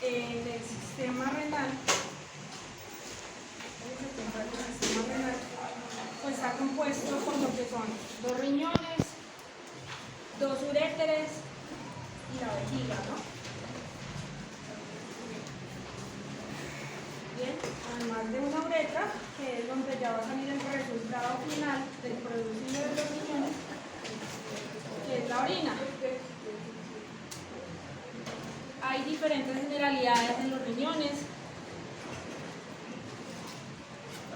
en el sistema renal, pues está compuesto por lo que son 2 riñones, 2 uréteres y la vejiga, ¿no? Bien, además de una uretra, que es donde ya va a salir el resultado final del producido de los riñones, que es la orina. Hay diferentes mineralidades en los riñones.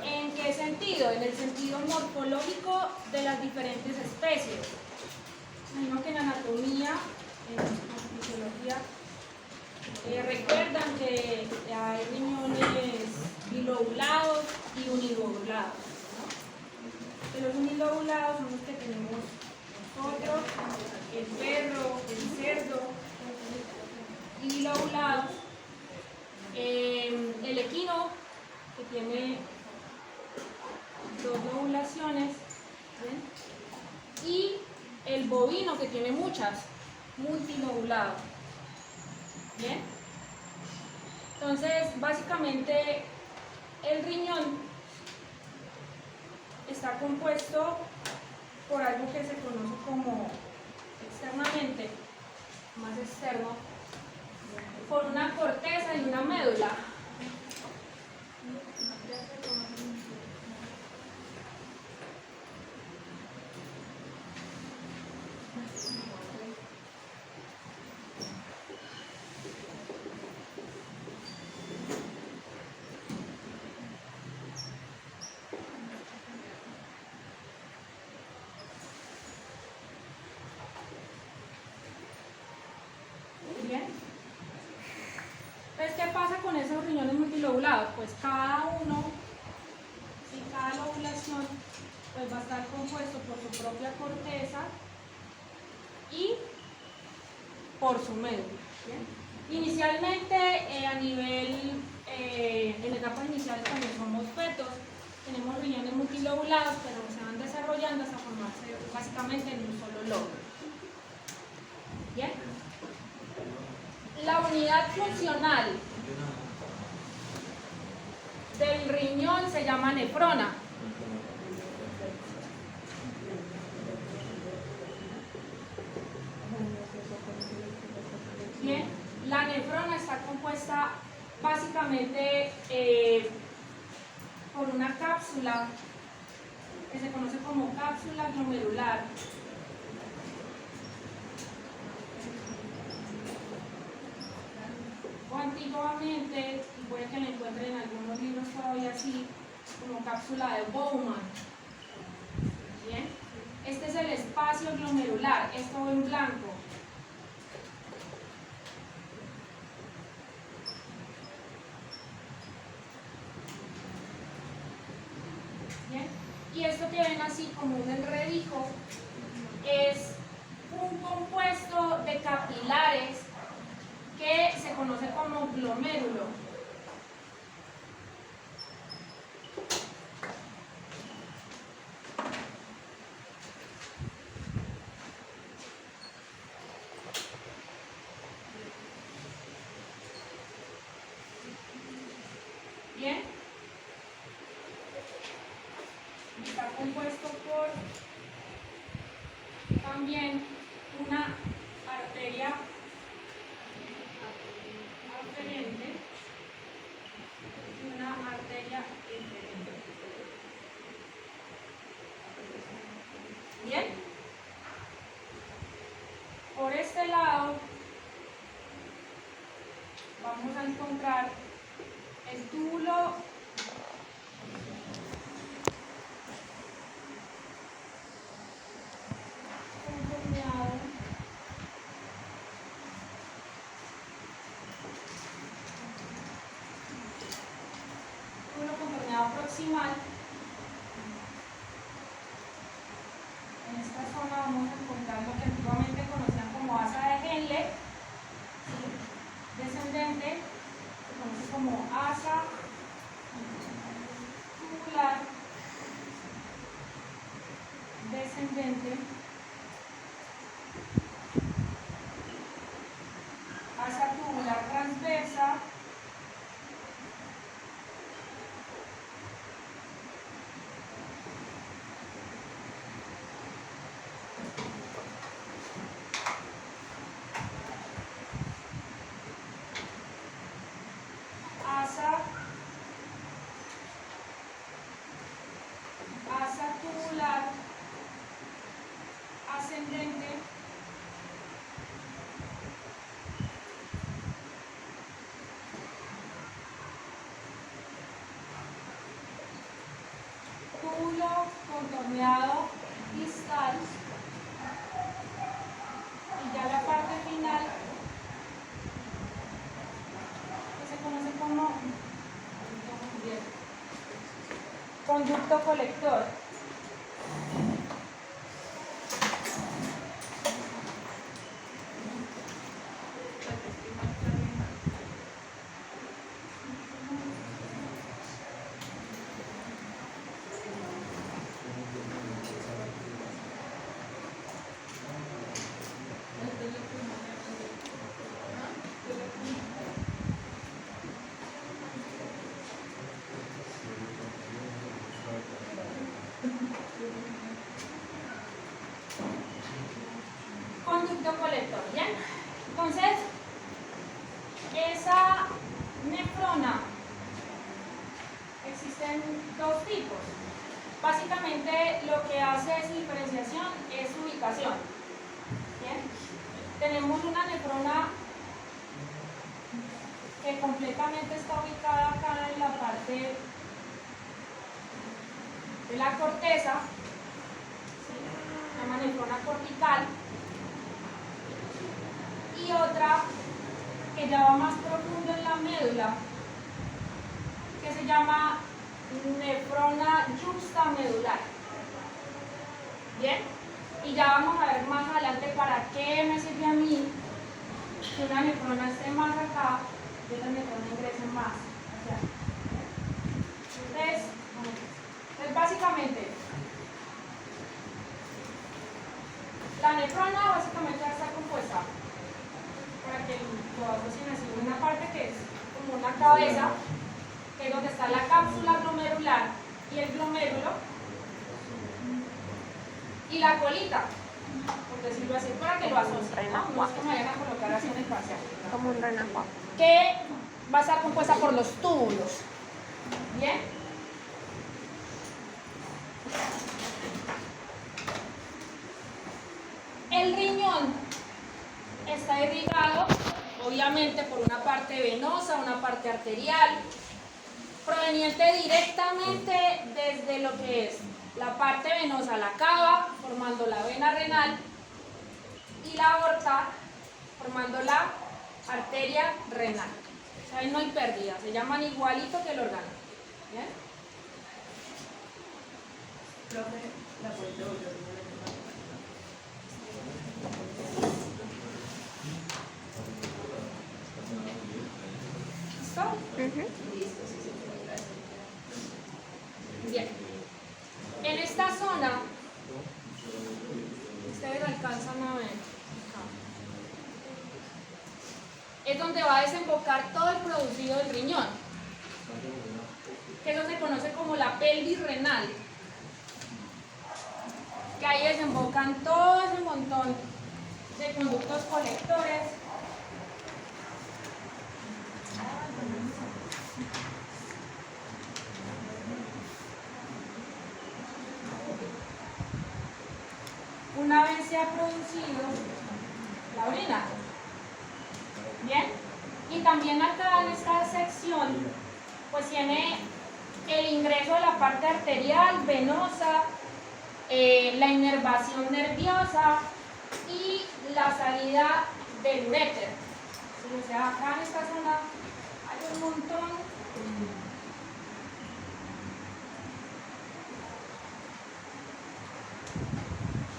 ¿En qué sentido? En el sentido morfológico de las diferentes especies. Imagino que en anatomía, en fisiología, recuerdan que hay riñones bilobulados y unilobulados, ¿no? De los unilobulados son los que tenemos nosotros, el perro, el cerdo, y bilobulados, el equino, que tiene 2 lobulaciones, ¿bien? Y el bovino, que tiene muchas, multilobulado. ¿Bien? Entonces, básicamente, el riñón está compuesto por algo que se conoce como externamente, más externo, por una corteza y una médula. Bien. Entonces, ¿qué pasa con esos riñones multilobulados? Pues cada uno, cada lobulación, pues va a estar compuesto por su propia corteza y por su médula. ¿Bien? Inicialmente, a nivel, en etapas iniciales cuando somos fetos, tenemos riñones multilobulados, pero se van desarrollando hasta formarse básicamente en un solo lóbulo. ¿Bien? La unidad funcional del riñón se llama nefrona. Bien, la nefrona está compuesta básicamente por una cápsula que se conoce como cápsula glomerular. O antiguamente, y puede que la encuentren en algunos libros todavía así, como cápsula de Bowman. Bien, este es el espacio glomerular, esto en blanco. Bien, y esto que ven así como un enredijo es un compuesto de capilares que se conoce como glomérulo. Bien, está compuesto por también una arteria aferente y una arteria inferente. Bien, por este lado vamos a encontrar el túbulo contorneado proximal. En esta zona vamos a encontrar lo que antiguamente conocían como asa de Henle, ¿sí? Descendente, se conoce como asa tubular descendente, asa tubular transversa conducto colector. Conducto colector, ¿bien? Entonces, esa nefrona, existen dos tipos. Básicamente lo que hace esa diferenciación es su ubicación. ¿Bien? Tenemos una nefrona que completamente está ubicada acá en la parte de la corteza, se llama nefrona cortical, y otra que ya va más profundo en la médula, que se llama nefrona yuxtamedular. ¿Bien? Y ya vamos a ver más adelante para qué me sirve a mí que una nefrona esté más acá y otra nefrona ingrese más hacia acá. Entonces, básicamente, la nefrona básicamente va a estar compuesta, para que lo asocien así, una parte que es como una cabeza, que es donde está la cápsula glomerular y el glomérulo, y la colita, por decirlo así, para que lo asocien, ¿no? No es que me vayan a colocar así en el parcial. Como un renacuajo. Que va a estar compuesta por los túbulos. ¿Bien? El riñón está irrigado, obviamente, por una parte venosa, una parte arterial, proveniente directamente desde lo que es la parte venosa, la cava, formando la vena renal, y la aorta, formando la arteria renal. O sea, ahí no hay pérdida, se llaman igualito que el órgano. ¿Bien? ¿Listo? Bien. En esta zona, ustedes alcanzan a ver, acá, es donde va a desembocar todo el producido del riñón, que eso se conoce como la pelvis renal, que ahí desembocan todo ese montón de conductos colectores. Una vez se ha producido la orina. Bien, y también acá en esta sección pues tiene el ingreso de la parte arterial, venosa, la inervación nerviosa y la salida del uréter. O sea, acá en esta zona hay un montón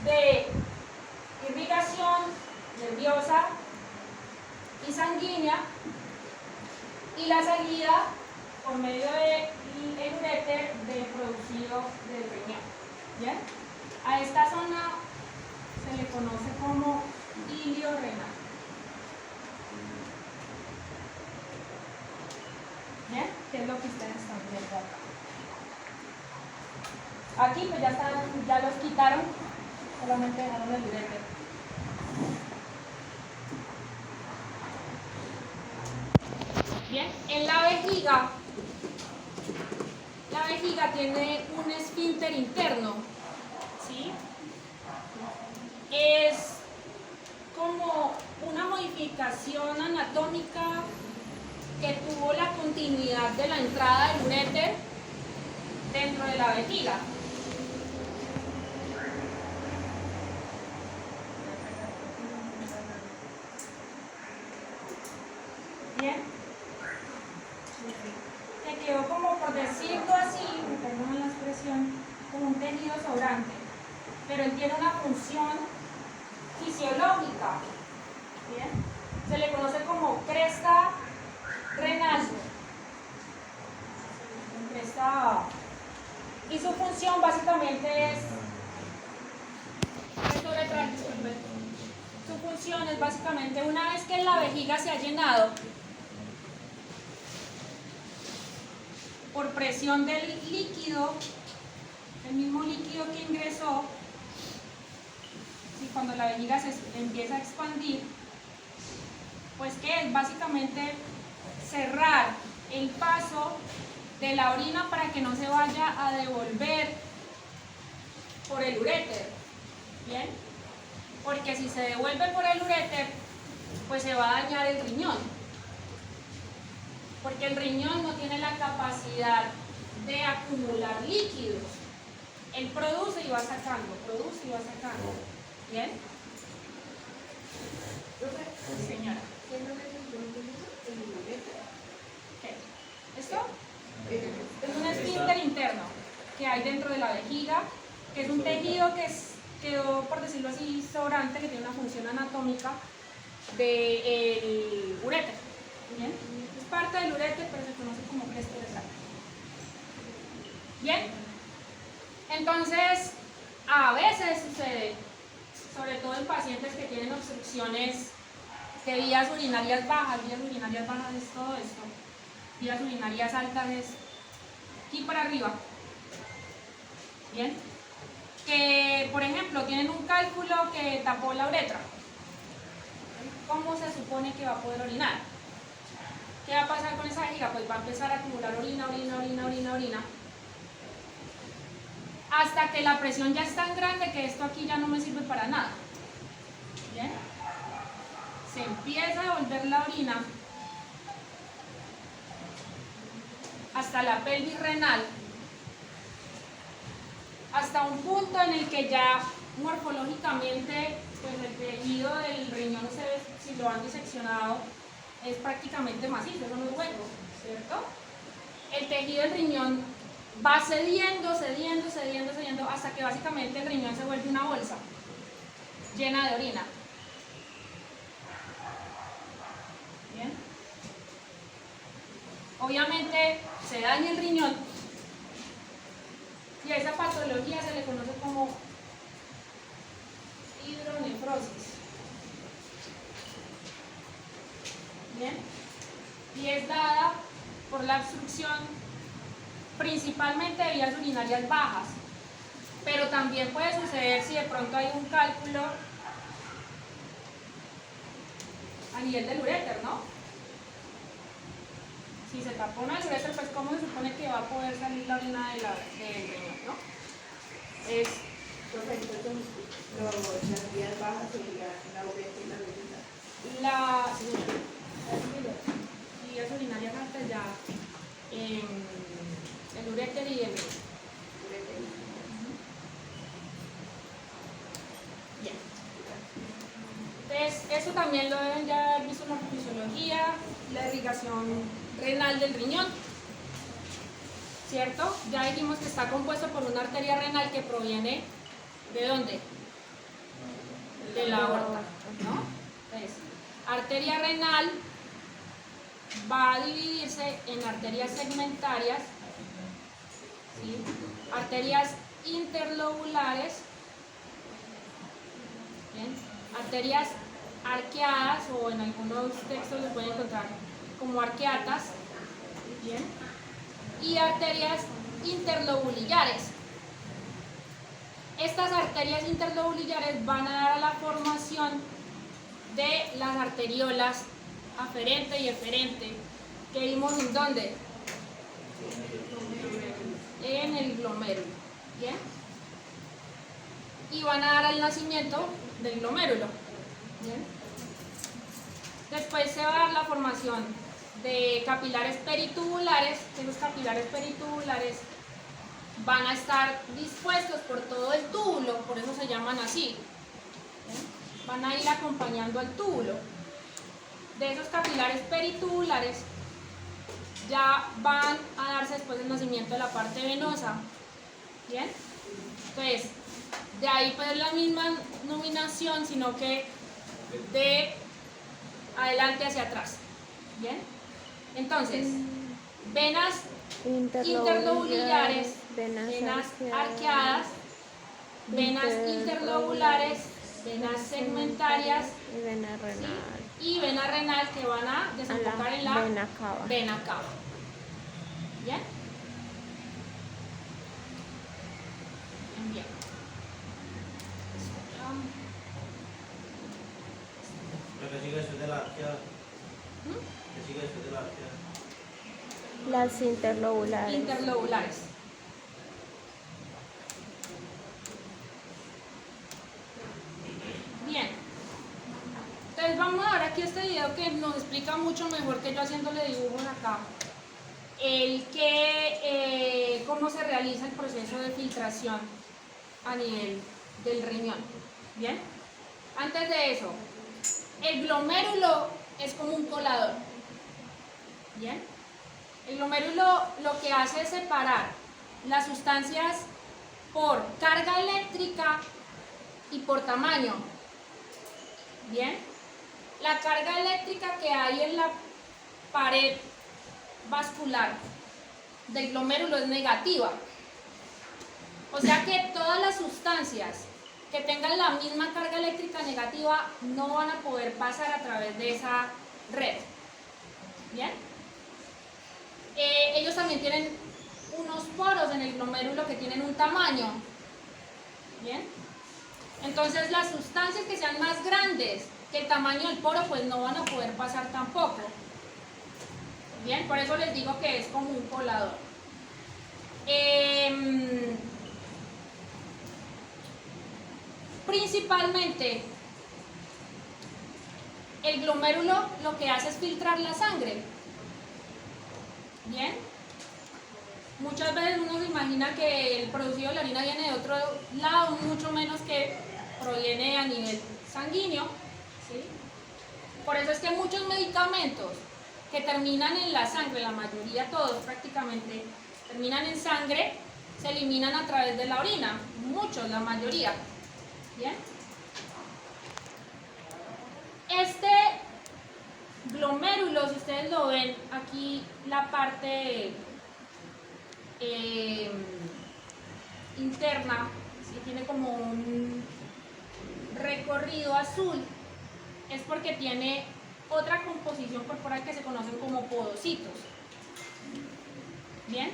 de irrigación nerviosa y sanguínea, y la salida por medio del uréter del producido del riñón. ¿Bien? A esta zona se le conoce como ilio renal. ¿Bien? ¿Qué es lo que ustedes están viendo acá? Aquí pues ya los quitaron, solamente dejaron el uréter. Bien, en la vejiga tiene un esfínter interno, ¿sí? Es como una modificación anatómica que tuvo la continuidad de la entrada del uréter dentro de la vejiga. Bien. Que quedó como, por decirlo así, me perdonan la expresión, presión como un tejido sobrante, pero él tiene una función fisiológica, ¿bien? Se le conoce como cresta renal, y su función básicamente es, su función es básicamente, una vez que la vejiga se ha llenado por presión del líquido, el mismo líquido que ingresó, y cuando la vejiga se empieza a expandir, pues que es básicamente cerrar el paso de la orina para que no se vaya a devolver por el uréter, ¿bien? Porque si se devuelve por el uréter, pues se va a dañar el riñón, porque el riñón no tiene la capacidad de acumular líquidos. Él produce y va sacando, ¿bien? Sí, señora. ¿Qué? ¿Esto? Es un esfínter interno que hay dentro de la vejiga, que es un tejido que quedó, por decirlo así, sobrante, que tiene una función anatómica del uréter. ¿Bien? Es parte del uréter, pero se conoce como cresta renal. ¿Bien? Entonces, a veces sucede, sobre todo en pacientes que tienen obstrucciones de vías urinarias bajas es todo esto, vías urinarias altas es aquí para arriba, ¿bien? Que, por ejemplo, tienen un cálculo que tapó la uretra. ¿Cómo se supone que va a poder orinar? ¿Qué va a pasar con esa vejiga? Pues va a empezar a acumular orina, hasta que la presión ya es tan grande que esto aquí ya no me sirve para nada. ¿Bien? Se empieza a devolver la orina hasta la pelvis renal, hasta un punto en el que ya morfológicamente pues el tejido del riñón, si lo han diseccionado, es prácticamente macizo, eso no es hueco, ¿cierto? El tejido del riñón va cediendo hasta que básicamente el riñón se vuelve una bolsa llena de orina. ¿Bien? Obviamente se daña el riñón y a esa patología se le conoce como hidronefrosis. ¿Bien? Y es dada por la obstrucción principalmente de vías urinarias bajas, pero también puede suceder si de pronto hay un cálculo a nivel del uréter, ¿no? Si se tapona el uréter, pues ¿cómo se supone que va a poder salir la orina del riñón, no? Es las vías bajas serían la uretra y la vejiga. las vías urinarias altas ya el uréter y el uréter. Bien. Entonces, eso también lo deben ya haber visto en la fisiología, la irrigación renal del riñón, ¿cierto? Ya dijimos que está compuesto por una arteria renal que proviene ¿de dónde? De la aorta, ¿no? Entonces, arteria renal va a dividirse en arterias segmentarias, ¿sí? Arterias interlobulares, ¿bien? Arterias arqueadas, o en algunos textos se pueden encontrar como arqueatas, ¿bien? Y arterias interlobulillares. Estas arterias interlobulillares van a dar a la formación de las arteriolas aferente y eferente, que vimos en ¿dónde? En el glomérulo, ¿bien? Y van a dar al nacimiento del glomérulo, ¿bien? Después se va a dar la formación de capilares peritubulares, que los capilares peritubulares van a estar dispuestos por todo el túbulo, por eso se llaman así, ¿bien? Van a ir acompañando al túbulo. De esos capilares peritubulares ya van a darse después del nacimiento de la parte venosa, ¿Bien? Entonces, de ahí pues la misma nominación, sino que de adelante hacia atrás. ¿Bien? Entonces, venas interlobulares, venas arqueadas, venas interlobulares, venas segmentarias y vena renal. ¿sí? Y vena renal que van a desembocar en la vena cava. ¿Bien? Bien. ¿Qué sigue después de la arqueada? ¿Mm? ¿Qué sigue después de la arqueada? Las interlobulares. Interlobulares. Bien. Entonces vamos a ver aquí este video que nos explica mucho mejor que yo haciéndole dibujos acá. Cómo se realiza el proceso de filtración a nivel del riñón. Bien. Antes de eso, el glomérulo es como un colador. Bien. El glomérulo lo que hace es separar las sustancias por carga eléctrica y por tamaño. Bien. La carga eléctrica que hay en la pared vascular del glomérulo es negativa. O sea que todas las sustancias que tengan la misma carga eléctrica negativa no van a poder pasar a través de esa red. ¿Bien? Ellos también tienen unos poros en el glomérulo que tienen un tamaño. ¿Bien? Entonces las sustancias que sean más grandes que el tamaño del poro pues no van a poder pasar tampoco. Bien, por eso les digo que es como un colador. Principalmente el glomérulo lo que hace es filtrar la sangre. Bien, muchas veces uno se imagina que el producido de la orina viene de otro lado, mucho menos que proviene a nivel sanguíneo, ¿sí? Por eso es que muchos medicamentos que terminan en la sangre, la mayoría, todos prácticamente, terminan en sangre, se eliminan a través de la orina, muchos, la mayoría. ¿Bien? Este glomérulo, si ustedes lo ven, aquí la parte interna, ¿sí? Tiene como un recorrido azul, es porque tiene otra composición corporal que se conocen como podocitos. ¿Bien?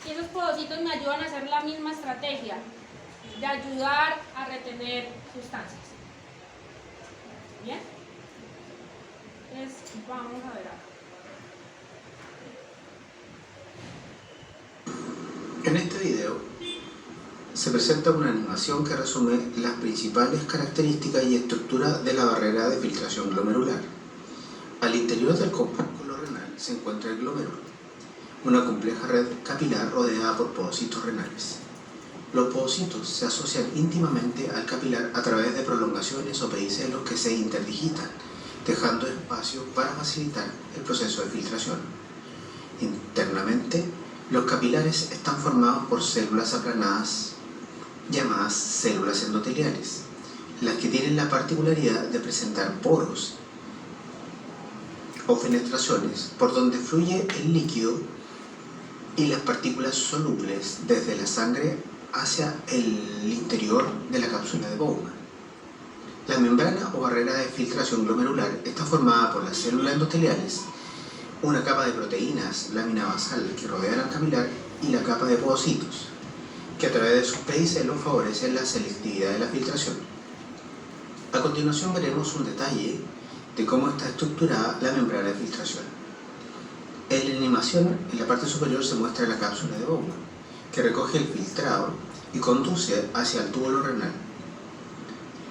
Y esos podocitos me ayudan a hacer la misma estrategia de ayudar a retener sustancias. ¿Bien? Entonces vamos a ver acá. En este video se presenta una animación que resume las principales características y estructura de la barrera de filtración glomerular. Al interior del corpúsculo renal se encuentra el glomérulo, una compleja red capilar rodeada por podocitos renales. Los podocitos se asocian íntimamente al capilar a través de prolongaciones o pedicelos que se interdigitan, dejando espacio para facilitar el proceso de filtración. Internamente, los capilares están formados por células aplanadas llamadas células endoteliales, las que tienen la particularidad de presentar poros o fenestraciones por donde fluye el líquido y las partículas solubles desde la sangre hacia el interior de la cápsula de Bowman. La membrana o barrera de filtración glomerular está formada por las células endoteliales, una capa de proteínas, lámina basal, que rodean al capilar, y la capa de podocitos, que a través de sus pedicelos favorecen la selectividad de la filtración. A continuación veremos un detalle de cómo está estructurada la membrana de filtración. En la animación, en la parte superior se muestra la cápsula de Bowman, que recoge el filtrado y conduce hacia el túbulo renal.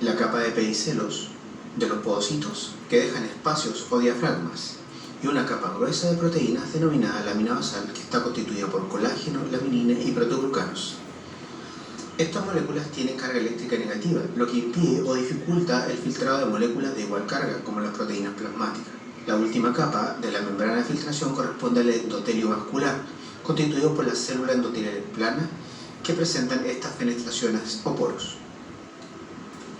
La capa de pedicelos de los podocitos, que dejan espacios o diafragmas, y una capa gruesa de proteínas denominada lámina basal, que está constituida por colágeno, laminina y protoglucanos. Estas moléculas tienen carga eléctrica negativa, lo que impide o dificulta el filtrado de moléculas de igual carga, como las proteínas plasmáticas. La última capa de la membrana de filtración corresponde al endotelio vascular, constituido por las células endoteliales planas que presentan estas fenestraciones o poros.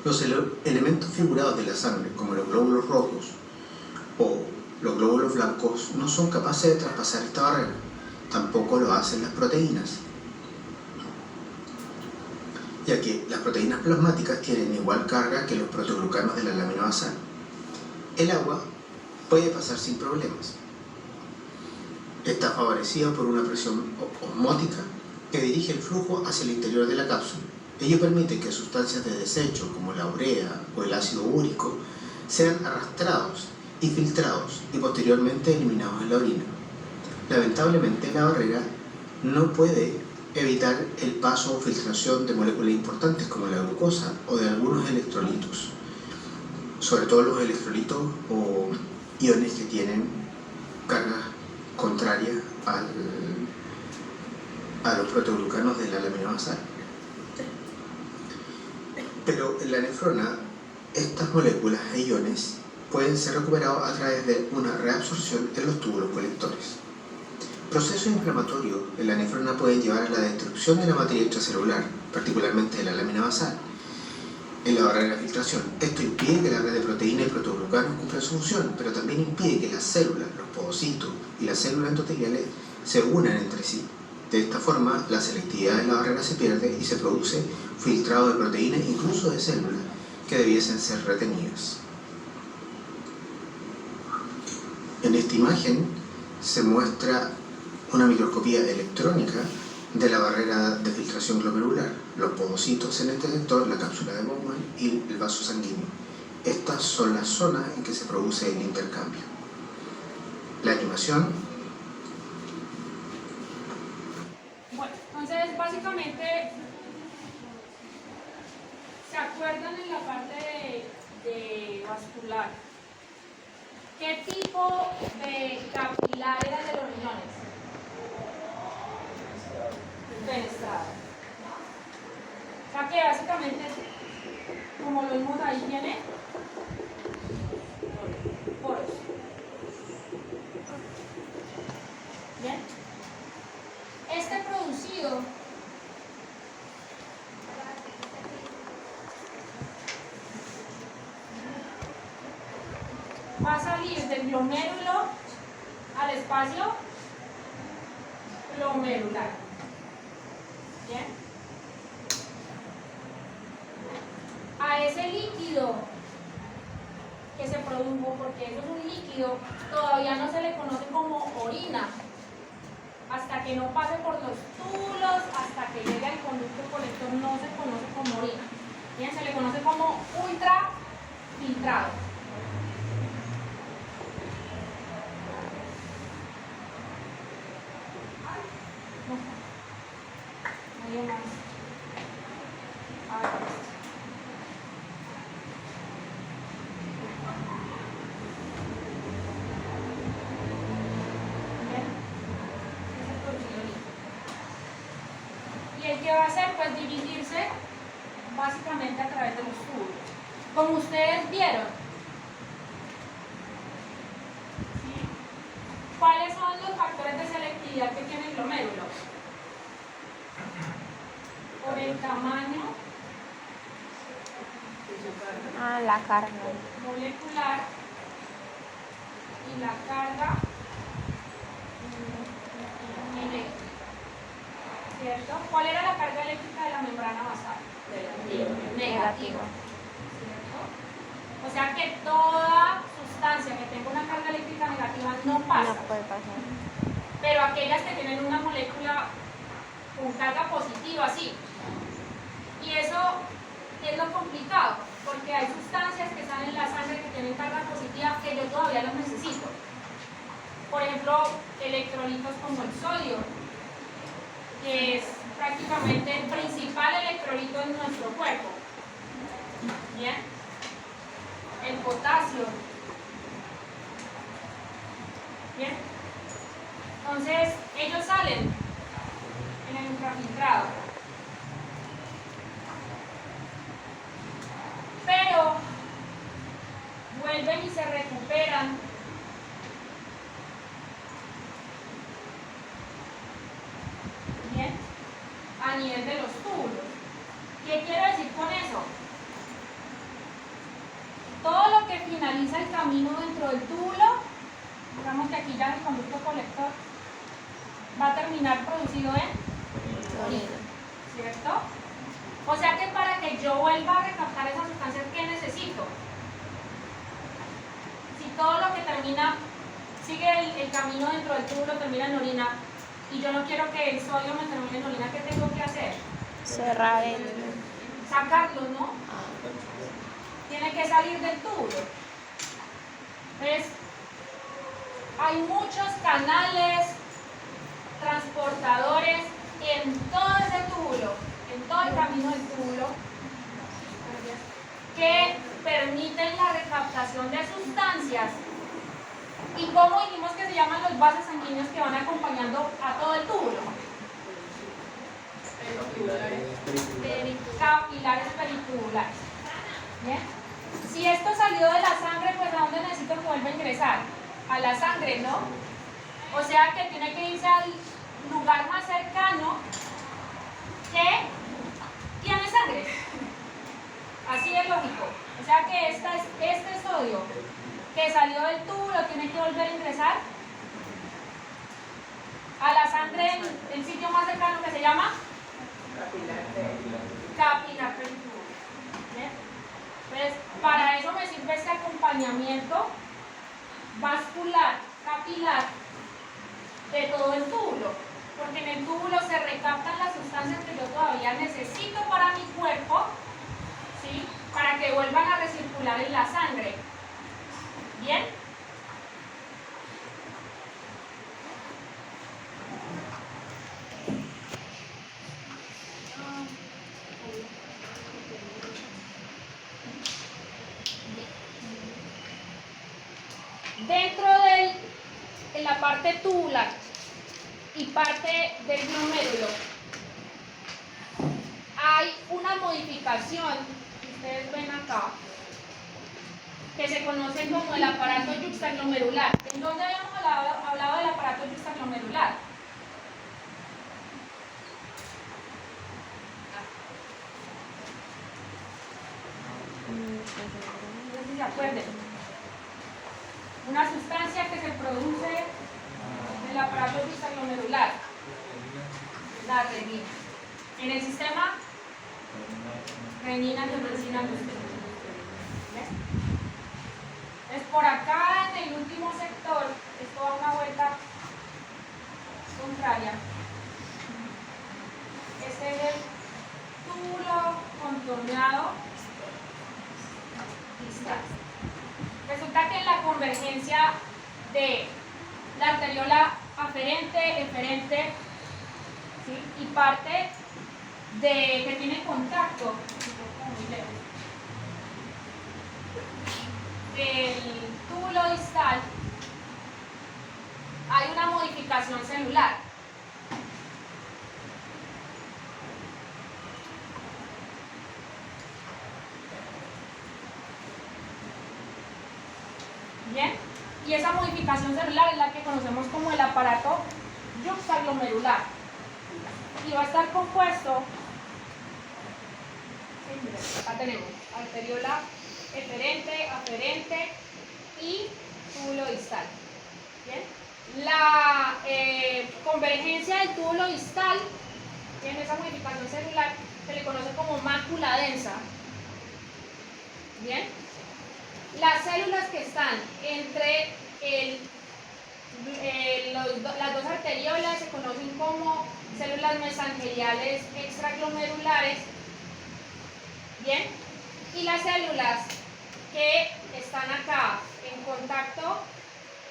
Los elementos figurados de la sangre, como los glóbulos rojos o los glóbulos blancos, no son capaces de traspasar esta barrera, tampoco lo hacen las proteínas, ya que las proteínas plasmáticas tienen igual carga que los proteoglucanos de la lámina basal. El agua puede pasar sin problemas. Está favorecida por una presión osmótica que dirige el flujo hacia el interior de la cápsula. Ello permite que sustancias de desecho como la urea o el ácido úrico sean arrastrados y filtrados y posteriormente eliminados en la orina. Lamentablemente, la barrera no puede evitar el paso o filtración de moléculas importantes como la glucosa o de algunos electrolitos, sobre todo los electrolitos o iones que tienen carga contraria a los proteoglucanos de la lámina basal. Pero en la nefrona, estas moléculas e iones pueden ser recuperados a través de una reabsorción en los túbulos colectores. Procesos inflamatorios en la nefrona pueden llevar a la destrucción de la materia extracelular, particularmente de la lámina basal, en la barrera de filtración. Esto impide que la red de proteínas y proteoglucanos cumpla su función, pero también impide que las células, los podocitos y las células endoteliales se unan entre sí. De esta forma, la selectividad de la barrera se pierde y se produce filtrado de proteínas, incluso de células, que debiesen ser retenidas. En esta imagen se muestra una microscopía electrónica de la barrera de filtración glomerular, los podocitos en este sector, la cápsula de Bowman y el vaso sanguíneo. Estas son las zonas en que se produce el intercambio. La animación. Bueno, entonces básicamente, ¿se acuerdan en la parte de vascular? ¿Qué tipo de capilar era de los riñones? Fenestrado. O sea que básicamente, como lo vimos ahí, tiene poros. Bien. Este producido va a salir del glomérulo al espacio glomerular. Bien. A ese líquido que se produjo, porque eso es un líquido, todavía no se le conoce como orina, hasta que no pase por los túbulos, hasta que llegue al conducto colector, no se conoce como orina. Bien, se le conoce como ultrafiltrado. No más. A ver. Y el que va a hacer, pues dividirse básicamente a través de los túbulos. Como ustedes vieron, ¿sí? ¿Cuáles son los factores de selectividad que tiene el glomérulo? Por el tamaño la carga molecular y la carga eléctrica, ¿cierto? ¿Cuál era la carga eléctrica de la membrana basal? Negativa, ¿cierto? O sea que toda sustancia que tenga una carga eléctrica negativa no pasa. no puede pasar. Pero aquellas que tienen una molécula con carga positiva, sí. Y eso es lo complicado, porque hay sustancias que están en la sangre que tienen carga positiva que yo todavía las necesito. Por ejemplo, electrolitos como el sodio, que es prácticamente el principal electrolito en nuestro cuerpo. Bien. El potasio. Bien. Entonces, ellos salen en el ultrafiltrado. Pero vuelven y se recuperan bien a nivel de los finaliza el camino dentro del túbulo, digamos que aquí ya el conducto colector va a terminar producido en orina, ¿cierto? O sea que para que yo vuelva a recaptar esa sustancia, ¿qué necesito? Si todo lo que termina, sigue el camino dentro del túbulo, termina en orina, y yo no quiero que el sodio me termine en orina, ¿qué tengo que hacer? Cerrar el... Sacarlo, ¿no? Tiene que salir del túbulo. ¿Ves? Hay muchos canales transportadores en todo ese túbulo, en todo el camino del túbulo, que permiten la recaptación de sustancias. ¿Y cómo dijimos que se llaman los vasos sanguíneos que van acompañando a todo el túbulo? Capilares peritubulares. ¿Bien? Si esto salió de la sangre, pues ¿a dónde necesito que vuelva a ingresar? A la sangre, ¿no? O sea que tiene que irse al lugar más cercano que tiene sangre. Así de lógico. O sea que este sodio que salió del túbulo tiene que volver a ingresar a la sangre en el sitio más cercano, que se llama capilar peritubular. Entonces, para eso me sirve este acompañamiento vascular, capilar de todo el túbulo, porque en el túbulo se recaptan las sustancias que yo todavía necesito para mi cuerpo, ¿sí? Para que vuelvan a recircular en la sangre. ¿Bien? Dentro de la parte tubular y parte del glomérulo hay una modificación que ustedes ven acá, que se conoce como el aparato yuxtaglomerular. ¿En dónde habíamos hablado del aparato yuxtaglomerular? No sé si se acuerdan. Una sustancia que se produce en el aparato yuxtaglomerular, la renina. En el sistema, renina, angiotensina, angiotensina. Es por acá, en el último sector, esto da una vuelta contraria. Este es el túbulo contorneado distal. Resulta que en la convergencia de la arteriola aferente, eferente, ¿sí? Y parte de que tiene contacto el túbulo distal, hay una modificación celular. Bien, y esa modificación celular es la que conocemos como el aparato yuxtaglomerular, y va a estar compuesto, acá tenemos arteriola eferente, aferente y túbulo distal. Bien, la convergencia del túbulo distal tiene esa modificación celular, se le conoce como mácula densa. Bien, las células que están entre las dos arteriolas se conocen como células mesangeliales extraglomerulares. Bien, y las células que están acá en contacto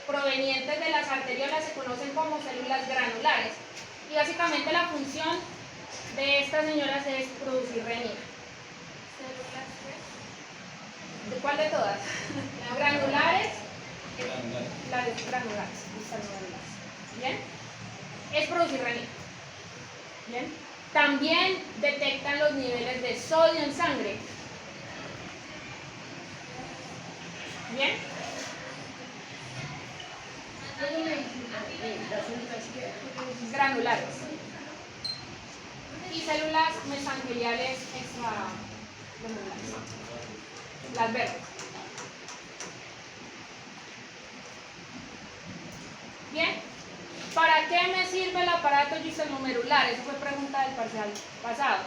provenientes de las arteriolas se conocen como células granulares. Y básicamente la función de estas señoras es producir renina. ¿De cuál de todas? Granulares. Las granulares. Bien. Es producir renina. Bien. También detectan los niveles de sodio en sangre. Bien. Granulares. Y células mesangeliales extragranulares. Las verdes. sirve el aparato gisel-glomerular? Eso fue pregunta del parcial pasado.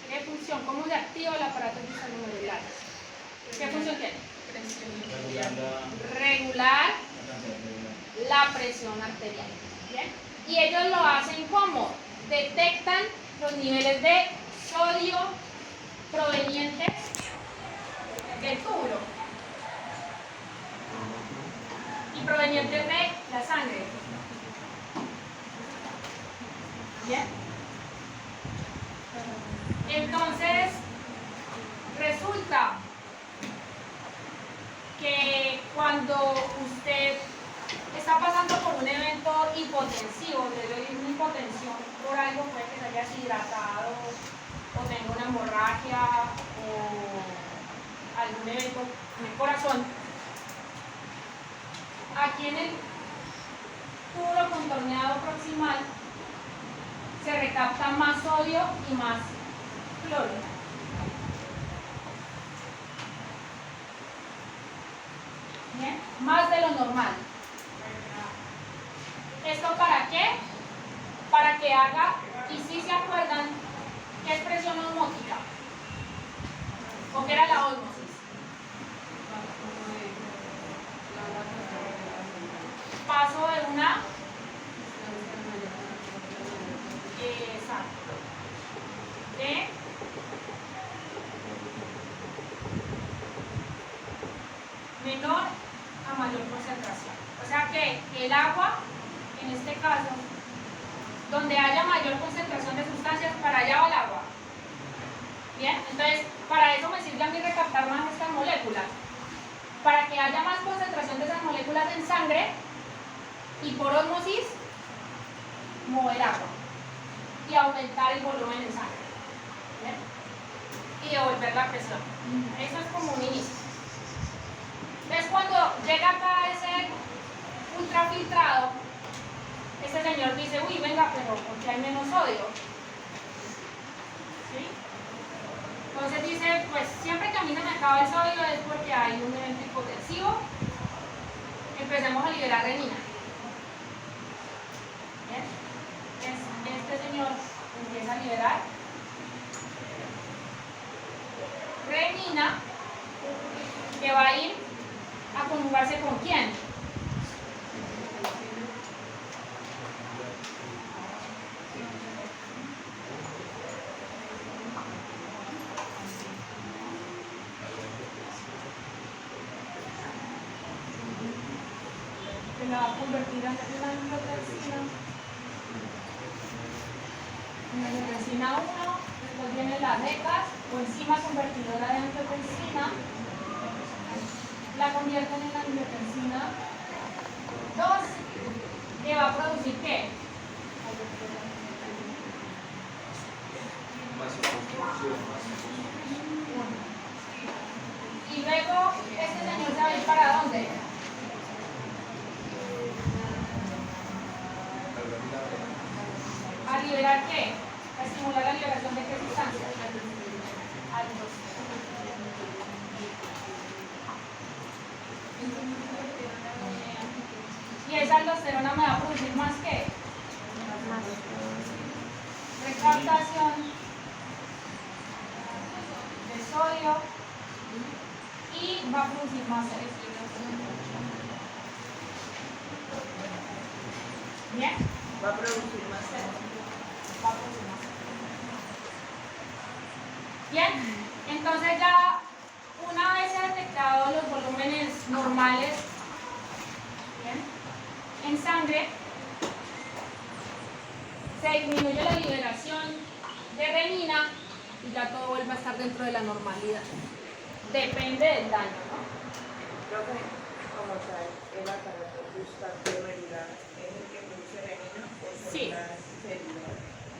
¿Qué función? ¿Cómo se activa el aparato gisel-glomerular? ¿Qué función tiene? Regular la presión arterial. ¿Bien? Y ellos lo hacen ¿cómo? Detectan los niveles de sodio provenientes del túbulo y provenientes de la sangre. ¿Bien? Entonces, resulta que cuando usted está pasando por un evento hipotensivo, de una hipotensión por algo, puede que se haya deshidratado o tenga una hemorragia o algún evento en el corazón, aquí en el túbulo contorneado proximal se recapta más sodio y más cloro. ¿Bien? Más de lo normal. ¿Esto para qué? Para que haga, y si se acuerdan, ¿qué es presión osmótica? ¿O qué era la ósmosis? Paso de una... Exacto. De menor a mayor concentración. O sea que el agua, en este caso, donde haya mayor concentración de sustancias, para allá va el agua. Bien, entonces para eso me sirve a mí recaptar más estas moléculas. Para que haya más concentración de esas moléculas en sangre y por ósmosis mover agua y aumentar el volumen en sangre. ¿Bien? Y devolver la presión. Eso es como un inicio. Entonces cuando llega acá ese ultrafiltrado, este señor dice, uy, venga, pero porque hay menos sodio. ¿Sí? Entonces dice, pues siempre que a mí se me acaba el sodio es porque hay un evento hipotensivo. Empecemos a liberar renina. ¿Bien? Este señor empieza a liberar renina, que va a ir a conjugarse con quién. Se la va a convertir en una angiotensina. En angiotensina 1, después vienen las necas o enzima convertidora de angiotensina. La convierten en angiotensina 2, que va a producir ¿qué? Y luego este señor se va a ir para ¿dónde? ¿A liberar qué? A estimular la liberación de qué sustancia. Y esa aldosterona me va a producir más que recaptación de sodio y va a producir más serotonina. ¿Bien? Va a producir más sed. Va a producir más serotonina. Bien, entonces ya una vez se han detectado los volúmenes normales, ¿bien?, en sangre, se disminuye la liberación de renina y ya todo vuelve a estar dentro de la normalidad. Depende del daño, ¿no? Creo que como tal, el aparato glomerular es el que produce renina o Sí. las células.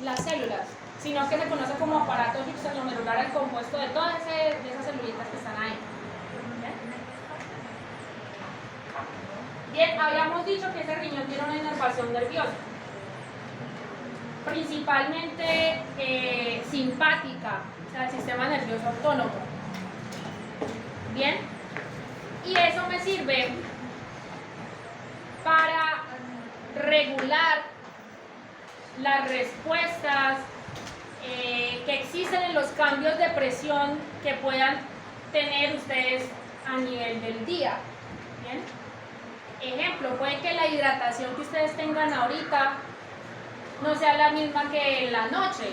Las células, sino que se conoce como aparato glomerular el compuesto de todas esas celulitas que están ahí. Bien, habíamos dicho que ese riñón tiene una inervación nerviosa, principalmente simpática, o sea, el sistema nervioso autónomo. Bien, y eso me sirve para regular las respuestas que existen en los cambios de presión que puedan tener ustedes a nivel del día. ¿Bien? Ejemplo, puede que la hidratación que ustedes tengan ahorita no sea la misma que en la noche.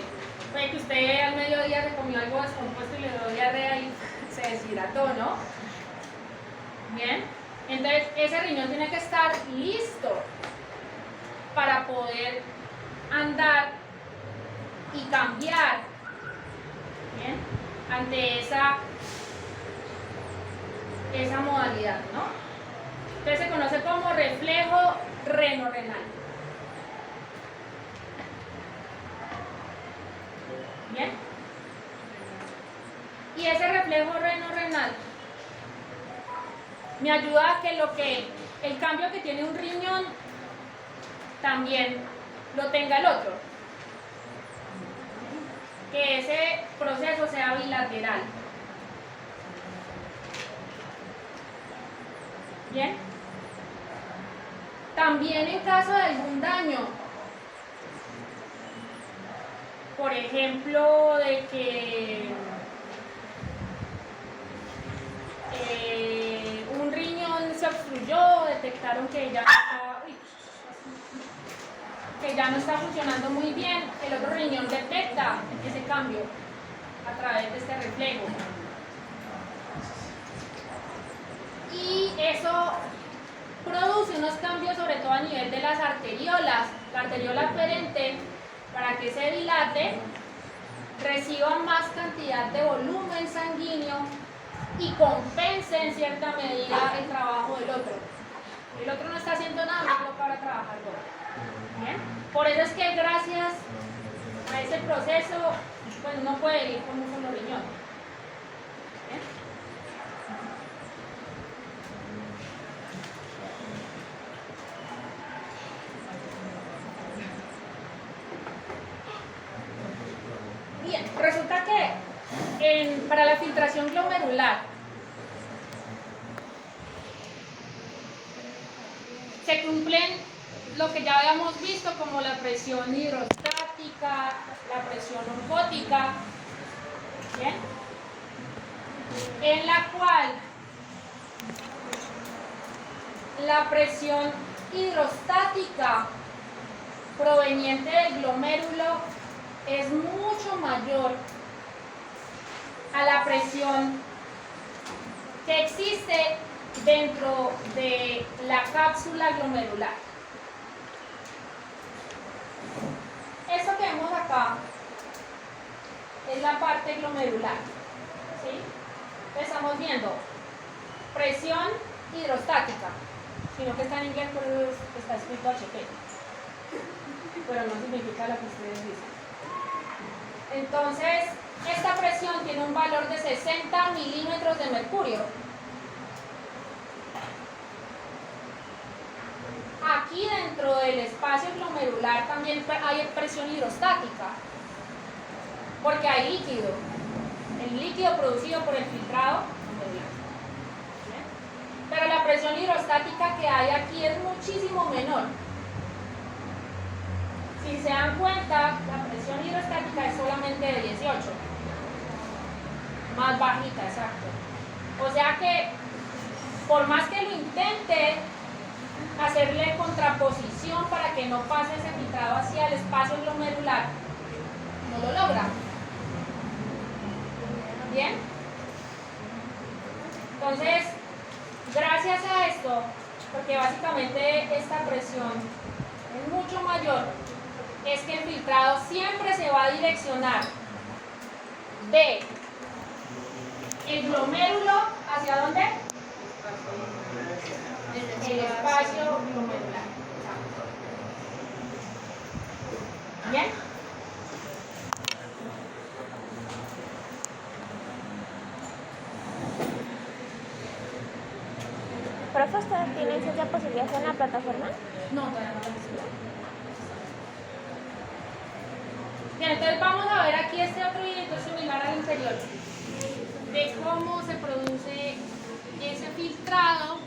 Puede que usted al mediodía se comió algo descompuesto y le dio diarrea y se deshidrató, ¿no? Bien, entonces ese riñón tiene que estar listo para poder andar y cambiar, ¿bien?, ante esa modalidad, ¿no? Entonces se conoce como reflejo reno-renal. ¿Bien? Y ese reflejo reno-renal me ayuda a que el cambio que tiene un riñón también lo tenga el otro. Que ese proceso sea bilateral. ¿Bien? También en caso de algún daño, por ejemplo, de que un riñón se obstruyó, detectaron que ya no está funcionando muy bien, el otro riñón detecta ese cambio a través de este reflejo. Y eso produce unos cambios sobre todo a nivel de las arteriolas. La arteriola aferente, para que se dilate, reciba más cantidad de volumen sanguíneo y compense en cierta medida el trabajo del otro. El otro no está haciendo nada, me toca ahora trabajar todo. ¿Bien? Por eso es que gracias a ese proceso, pues uno puede ir con un solo riñón. ¿Bien? Bien, resulta que para la filtración glomerular se cumplen lo que ya habíamos visto como la presión hidrostática, la presión osmótica, ¿bien?, en la cual la presión hidrostática proveniente del glomérulo es mucho mayor a la presión que existe dentro de la cápsula glomerular. Esto que vemos acá es la parte glomerular, ¿sí? Estamos viendo presión hidrostática, sino que está en inglés, por eso está escrito HP, pero no significa lo que ustedes dicen. Entonces, esta presión tiene un valor de 60 milímetros de mercurio. Aquí dentro del espacio glomerular también hay presión hidrostática, porque hay líquido. El líquido producido por el filtrado, pero la presión hidrostática que hay aquí es muchísimo menor. Si se dan cuenta, la presión hidrostática es solamente de 18, más bajita, exacto. O sea que, por más que lo intente hacerle contraposición para que no pase ese filtrado hacia el espacio glomerular, no lo logra. ¿Bien? Entonces, gracias a esto, porque básicamente esta presión es mucho mayor, es que el filtrado siempre se va a direccionar de el glomérulo ¿hacia dónde? El espacio glomerular. ¿Bien? ¿Profe, ustedes tienen cierta posibilidad en la plataforma? No, todavía no lo necesito. Bien, entonces vamos a ver aquí este otro videito similar al anterior, de cómo se produce ese filtrado,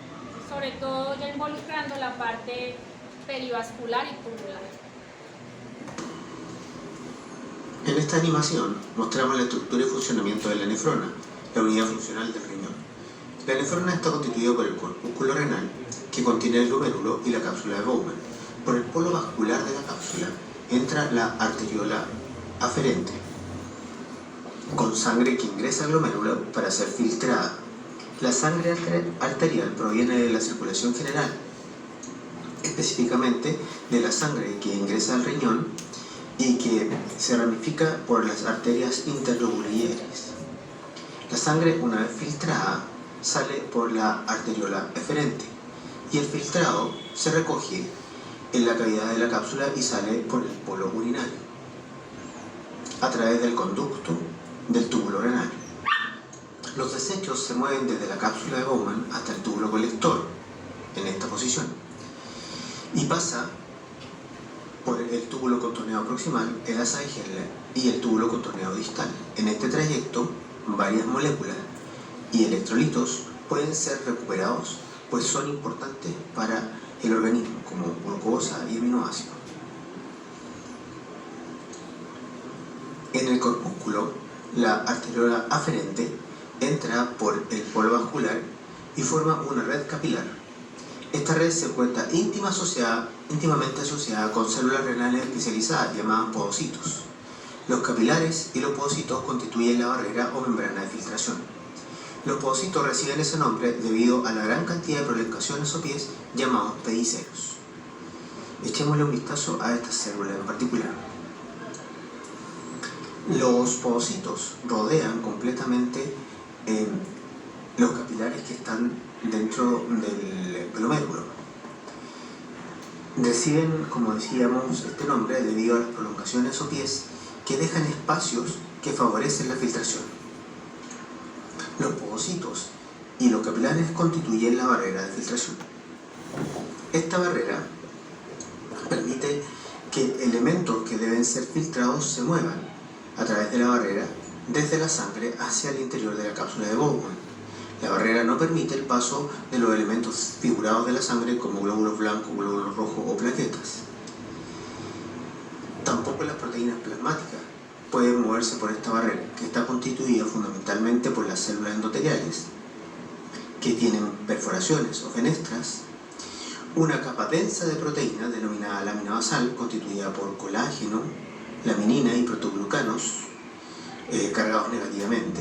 sobre todo ya involucrando la parte perivascular y tubular. En esta animación mostramos la estructura y funcionamiento de la nefrona, la unidad funcional del riñón. La nefrona está constituida por el corpúsculo renal, que contiene el glomérulo y la cápsula de Bowman. Por el polo vascular de la cápsula entra la arteriola aferente, con sangre que ingresa al glomérulo para ser filtrada. La sangre arterial proviene de la circulación general, específicamente de la sangre que ingresa al riñón y que se ramifica por las arterias interlobularias. La sangre, una vez filtrada, sale por la arteriola eferente y el filtrado se recoge en la cavidad de la cápsula y sale por el polo urinario a través del conducto del túbulo renal. Los desechos se mueven desde la cápsula de Bowman hasta el túbulo colector, en esta posición, y pasa por el túbulo contorneado proximal, el asa de Henle y el túbulo contorneado distal. En este trayecto, varias moléculas y electrolitos pueden ser recuperados, pues son importantes para el organismo, como glucosa y aminoácidos. En el corpúsculo, la arteriola aferente entra por el polo vascular y forma una red capilar. Esta red se encuentra íntimamente asociada con células renales especializadas llamadas podocitos. Los capilares y los podocitos constituyen la barrera o membrana de filtración. Los podocitos reciben ese nombre debido a la gran cantidad de prolongaciones o pies llamados pedicelos. Echémosle un vistazo a estas células en particular. Los podocitos rodean completamente los capilares que están dentro del glomérulo. Reciben, como decíamos, este nombre debido a las prolongaciones o pies que dejan espacios que favorecen la filtración. Los podocitos y los capilares constituyen la barrera de filtración. Esta barrera permite que elementos que deben ser filtrados se muevan a través de la barrera desde la sangre hacia el interior de la cápsula de Bowman. La barrera no permite el paso de los elementos figurados de la sangre como glóbulos blancos, glóbulos rojos o plaquetas. Tampoco las proteínas plasmáticas pueden moverse por esta barrera, que está constituida fundamentalmente por las células endoteliales, que tienen perforaciones o fenestras, una capa densa de proteínas denominada lámina basal, constituida por colágeno, laminina y protoglucanos, cargados negativamente,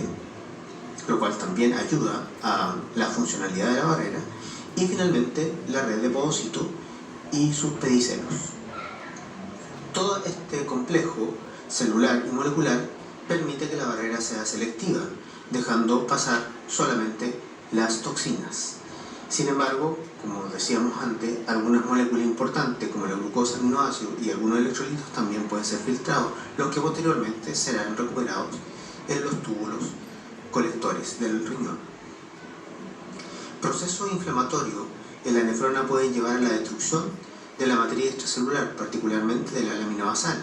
lo cual también ayuda a la funcionalidad de la barrera, y finalmente la red de podocito y sus pedicelos. Todo este complejo celular y molecular permite que la barrera sea selectiva, dejando pasar solamente las toxinas. Sin embargo, como decíamos antes, algunas moléculas importantes como la glucosa, aminoácidos y algunos electrolitos también pueden ser filtrados, los que posteriormente serán recuperados en los túbulos colectores del riñón. Procesos inflamatorios en la nefrona pueden llevar a la destrucción de la materia extracelular, particularmente de la lámina basal,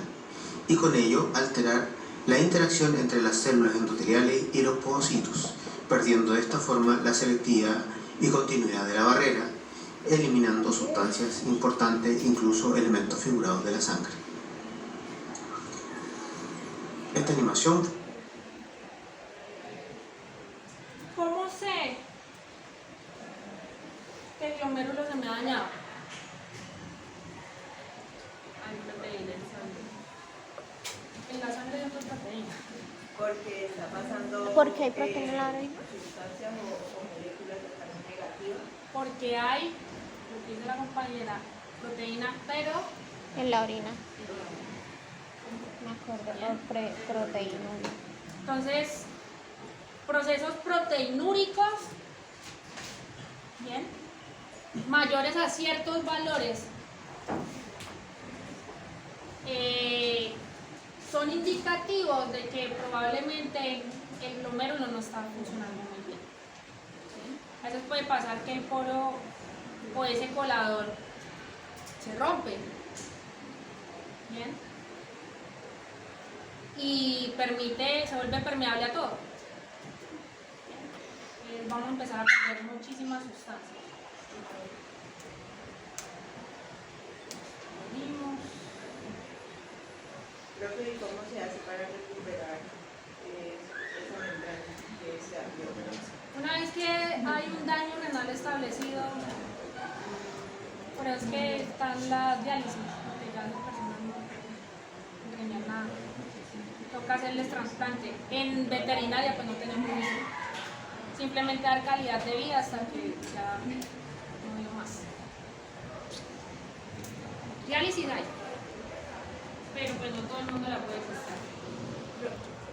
y con ello alterar la interacción entre las células endoteliales y los podocitos, perdiendo de esta forma la selectividad y continuidad de la barrera, eliminando sustancias importantes, incluso elementos figurados de la sangre. Esta animación. ¿Cómo sé que el glomérulo se me ha dañado? Hay proteína en sangre. En la sangre hay otra proteína. Porque está pasando. Porque hay proteína en la orina. Sustancias o moléculas que están negativas. Porque hay, lo que dice la compañera, proteína, pero En la orina. Me acuerdo, proteína. entonces, procesos proteinúricos, bien, mayores a ciertos valores, son indicativos de que probablemente el glomérulo no está funcionando muy bien. ¿Sí? A veces puede pasar que el poro o ese colador se rompe, bien, y se vuelve permeable a todo. Vamos a empezar a perder muchísimas sustancias. Venimos. Profe, ¿y cómo se hace para recuperar esa membrana que se abrió? Una vez que hay un daño renal establecido, por eso es que están las diálisis, porque ya la persona no puede drenar nada. Toca hacerles trasplante. En veterinaria pues no tenemos eso. Simplemente dar calidad de vida hasta que ya no digo más. Diálisis hay, pero pues no todo el mundo la puede prestar.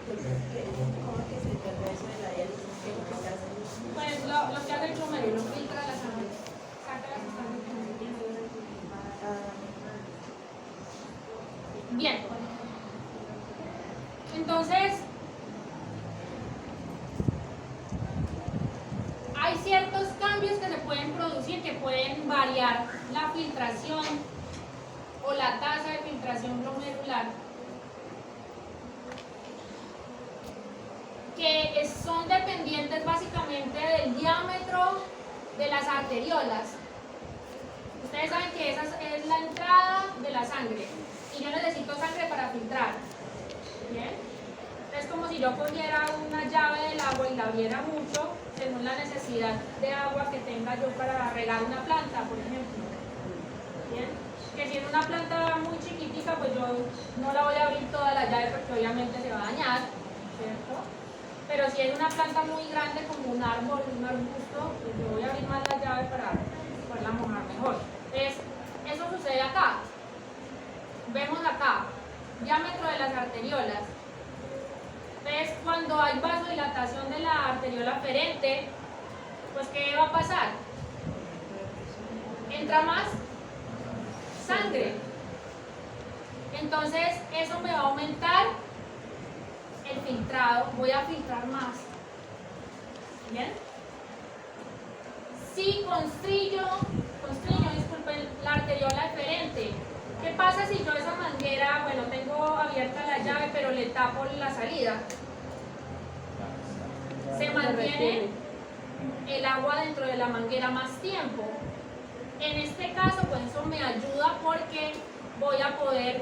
¿Cómo es que se trata eso de la diálisis? ¿Qué es lo que se hace? Pues lo que hace el glomérulo, filtra la sangre, saca la sustancia que necesita. Bien. Entonces, hay ciertos cambios que se pueden producir que pueden variar la filtración o la tasa de filtración glomerular, que son dependientes básicamente del diámetro de las arteriolas. Ustedes saben que esa es la entrada de la sangre y yo necesito sangre para filtrar. ¿Bien? Es como si yo cogiera una llave del agua y la abriera mucho según la necesidad de agua que tenga yo para regar una planta, por ejemplo. ¿Bien? Que si es una planta muy chiquitica, pues yo no la voy a abrir toda la llave porque obviamente se va a dañar, ¿cierto? Pero si es una planta muy grande como un árbol, un arbusto, pues yo voy a abrir más la llave para poderla mojar mejor. Entonces, eso sucede acá. Vemos acá, diámetro de las arteriolas. Entonces, cuando hay vasodilatación de la arteriola aferente, pues ¿qué va a pasar? Entra más sangre. Entonces, eso me va a aumentar el filtrado, voy a filtrar más. ¿Bien? Si constriño, disculpen, la arteriola eferente, ¿qué pasa si yo esa manguera, bueno, tengo abierta la llave, pero le tapo la salida? Se mantiene el agua dentro de la manguera más tiempo. En este caso, pues eso me ayuda porque voy a poder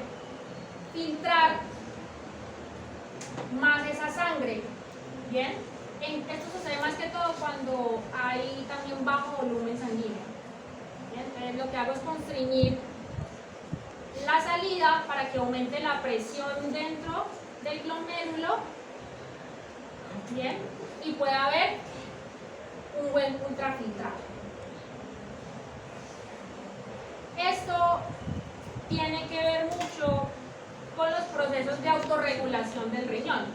filtrar más esa sangre. ¿Bien? Esto sucede más que todo cuando hay también bajo volumen sanguíneo. ¿Bien? Entonces lo que hago es constreñir la salida para que aumente la presión dentro del glomérulo. Bien, y pueda haber un buen ultrafiltrado. Esto tiene que ver mucho con los procesos de autorregulación del riñón.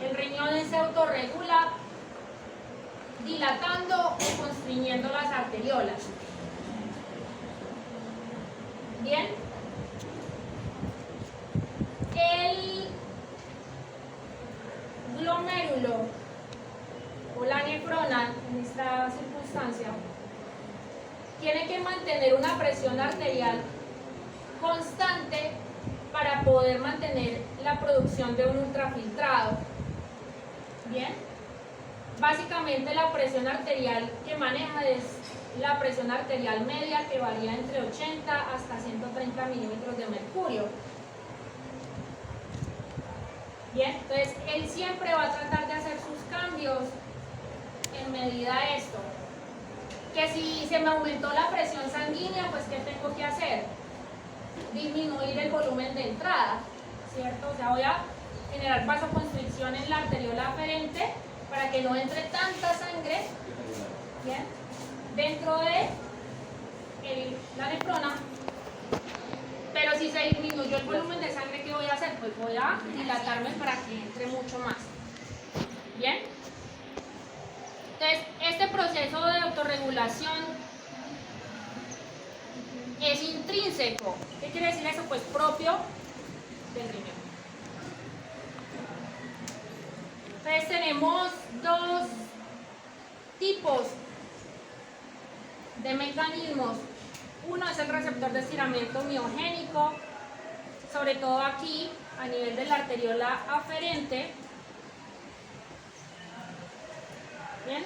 El riñón se autorregula dilatando o constriñendo las arteriolas. Bien. El glomérulo o la nefrona en esta circunstancia tiene que mantener una presión arterial constante para poder mantener la producción de un ultrafiltrado. Bien, básicamente la presión arterial que maneja es la presión arterial media, que varía entre 80 hasta 130 milímetros de mercurio. Bien, entonces él siempre va a tratar de hacer sus cambios en medida de esto. Que si se me aumentó la presión sanguínea, pues ¿qué tengo que hacer? Disminuir el volumen de entrada, ¿cierto? O sea, voy a generar vasoconstricción en la arteriola aferente para que no entre tanta sangre, ¿bien?, dentro de la nefrona. Pero si se disminuyó el volumen de sangre, ¿qué voy a hacer? Pues voy a dilatarme para que entre mucho más. ¿Bien? Entonces, este proceso de autorregulación es intrínseco. ¿Qué quiere decir eso? Pues propio del riñón. Entonces tenemos dos tipos de mecanismos. Uno es el receptor de estiramiento miogénico, sobre todo aquí a nivel de la arteriola aferente. Bien.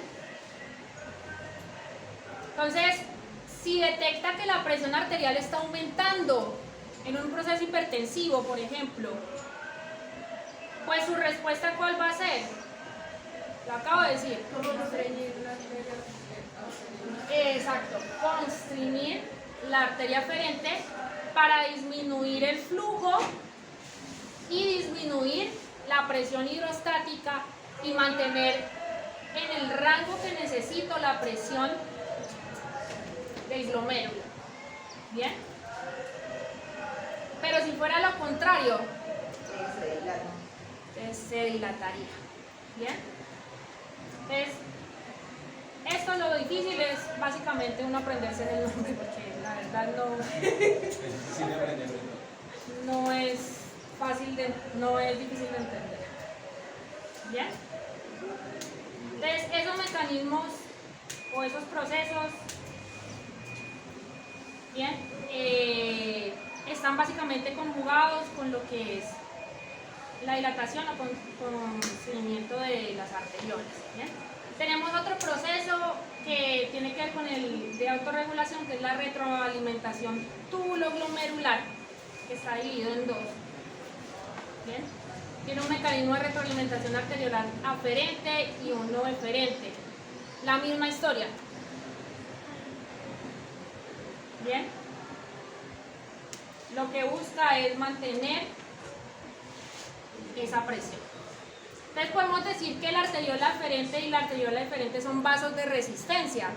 Entonces, si detecta que la presión arterial está aumentando, en un proceso hipertensivo, por ejemplo, pues su respuesta ¿cuál va a ser? Lo acabo de decir. Exacto, constreñir la arteria aferente para disminuir el flujo y disminuir la presión hidrostática y mantener en el rango que necesito la presión del glomérulo. ¿Bien? Pero si fuera lo contrario, se dilataría. ¿Bien? Entonces, esto lo difícil es básicamente uno aprenderse el nombre, porque la verdad no es fácil no es difícil de entender. ¿Bien? Entonces, esos mecanismos o esos procesos, bien, están básicamente conjugados con lo que es la dilatación o constreñimiento de las arteriolas. ¿Bien? Tenemos otro proceso que tiene que ver con el de autorregulación, que es la retroalimentación túbulo-glomerular, que está dividido en dos. ¿Bien? Tiene un mecanismo de retroalimentación arteriolar aferente y uno eferente. La misma historia. ¿Bien? Lo que busca es mantener esa presión. Entonces podemos decir que la arteriola aferente y la arteriola eferente son vasos de resistencia.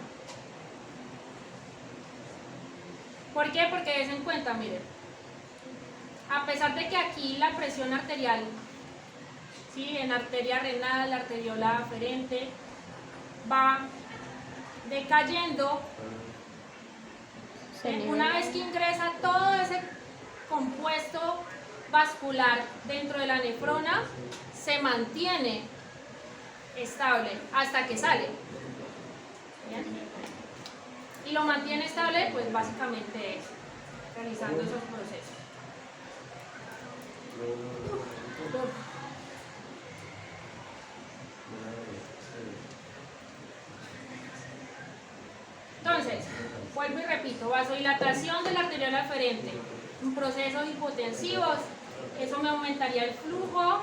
¿Por qué? Porque des en cuenta, miren, a pesar de que aquí la presión arterial, ¿sí?, en arteria renal, la arteriola aferente, va decayendo, una vez que ingresa todo ese compuesto vascular dentro de la nefrona, se mantiene estable hasta que sale. ¿Bien? Y lo mantiene estable, pues básicamente es realizando esos procesos. Entonces, vuelvo y repito, vasodilatación de la arteriola aferente, en procesos hipotensivos, eso me aumentaría el flujo,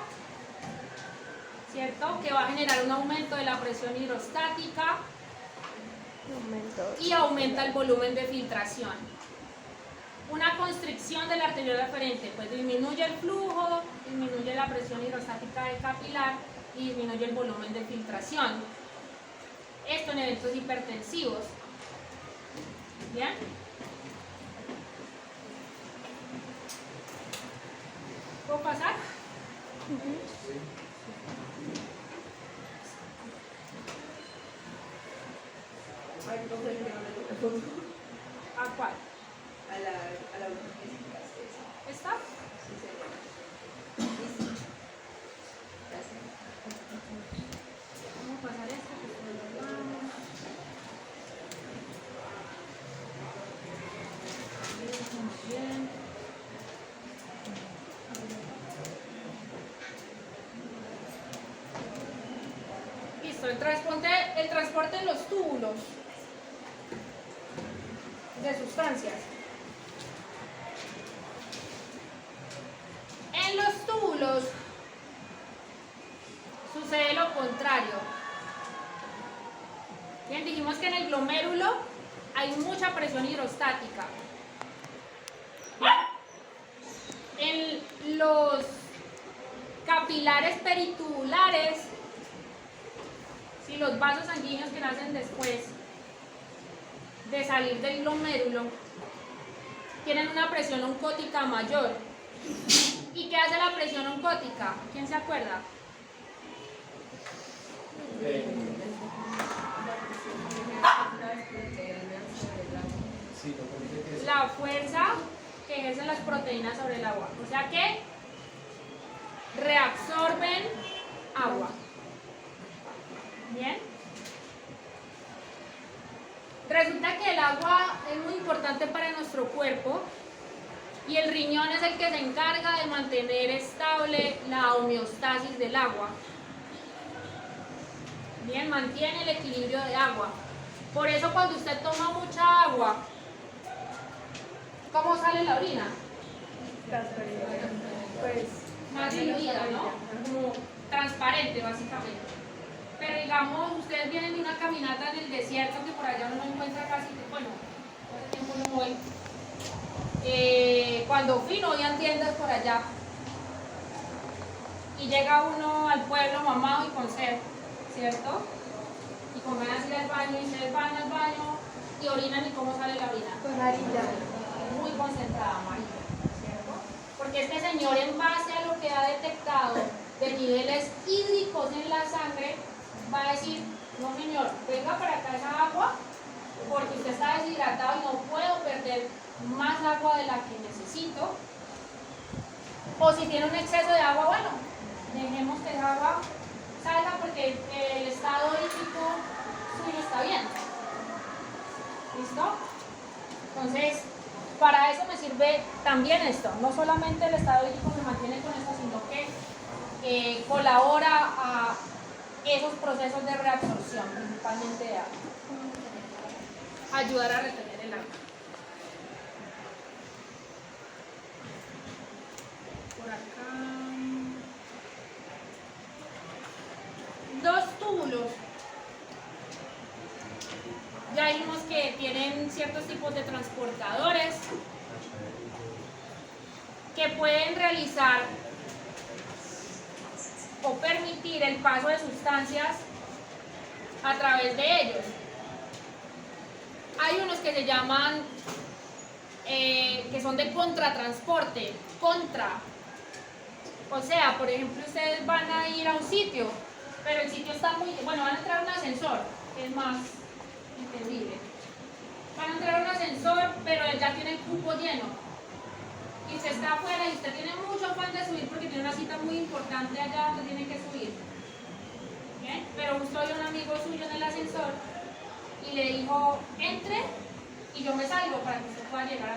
¿cierto? Que va a generar un aumento de la presión hidrostática y aumenta el volumen de filtración. Una constricción de la arteriola aferente, pues disminuye el flujo, disminuye la presión hidrostática del capilar y disminuye el volumen de filtración. Esto en eventos hipertensivos. ¿Bien? ¿Puedo pasar? ¿A cuál? A la urgencia. ¿Esta? Sí, señora. Gracias. Vamos a pasar esto, que se lo damos. Muy bien. Listo, el transporte en los túbulos de sustancias. En los túbulos sucede lo contrario. Bien, dijimos que en el glomérulo hay mucha presión hidrostática. En los capilares peritubulares, si los vasos sanguíneos que nacen después de salir del glomérulo tienen una presión oncótica mayor. ¿Y qué hace la presión oncótica? ¿Quién se acuerda? La fuerza que ejercen las proteínas sobre el agua. O sea que reabsorben agua. ¿Bien? Resulta que el agua es muy importante para nuestro cuerpo y el riñón es el que se encarga de mantener estable la homeostasis del agua. Bien, mantiene el equilibrio de agua. Por eso cuando usted toma mucha agua, ¿cómo sale la orina? Pues, más diluida, ¿no? Como transparente, básicamente. Pero digamos, ustedes vienen de una caminata en el desierto que por allá uno no encuentra casi, bueno, hace tiempo no voy. Cuando fui no habían tiendas por allá. Y llega uno al pueblo mamado y con sed, ¿cierto? Y con ganas de ir al baño y ustedes van al baño y orinan y cómo sale la orina. Con harina. Muy concentrada, María, ¿cierto? Porque este señor, en base a lo que ha detectado de niveles hídricos en la sangre, va a decir, no señor, venga para acá esa agua, porque usted está deshidratado y no puedo perder más agua de la que necesito. O si tiene un exceso de agua, bueno, dejemos que esa agua salga porque el estado hídrico suyo está bien. ¿Listo? Entonces, para eso me sirve también esto. No solamente el estado hídrico me mantiene con esto, sino que colabora a esos procesos de reabsorción, principalmente de agua. Ayudar a retener el agua. Por acá. Dos túbulos. Ya vimos que tienen ciertos tipos de transportadores que pueden realizar o permitir el paso de sustancias a través de ellos. Hay unos que se llaman, que son de contratransporte, o sea, por ejemplo, ustedes van a ir a un sitio, pero el sitio está muy, bueno, van a entrar a un ascensor, que es más entendible. Van a entrar a un ascensor, pero ya tiene el cupo lleno. Y usted está afuera y usted tiene mucho afán de subir porque tiene una cita muy importante allá donde tiene que subir. ¿Bien? Pero justo hay un amigo suyo en el ascensor y le dijo, entre y yo me salgo para que usted pueda llegar a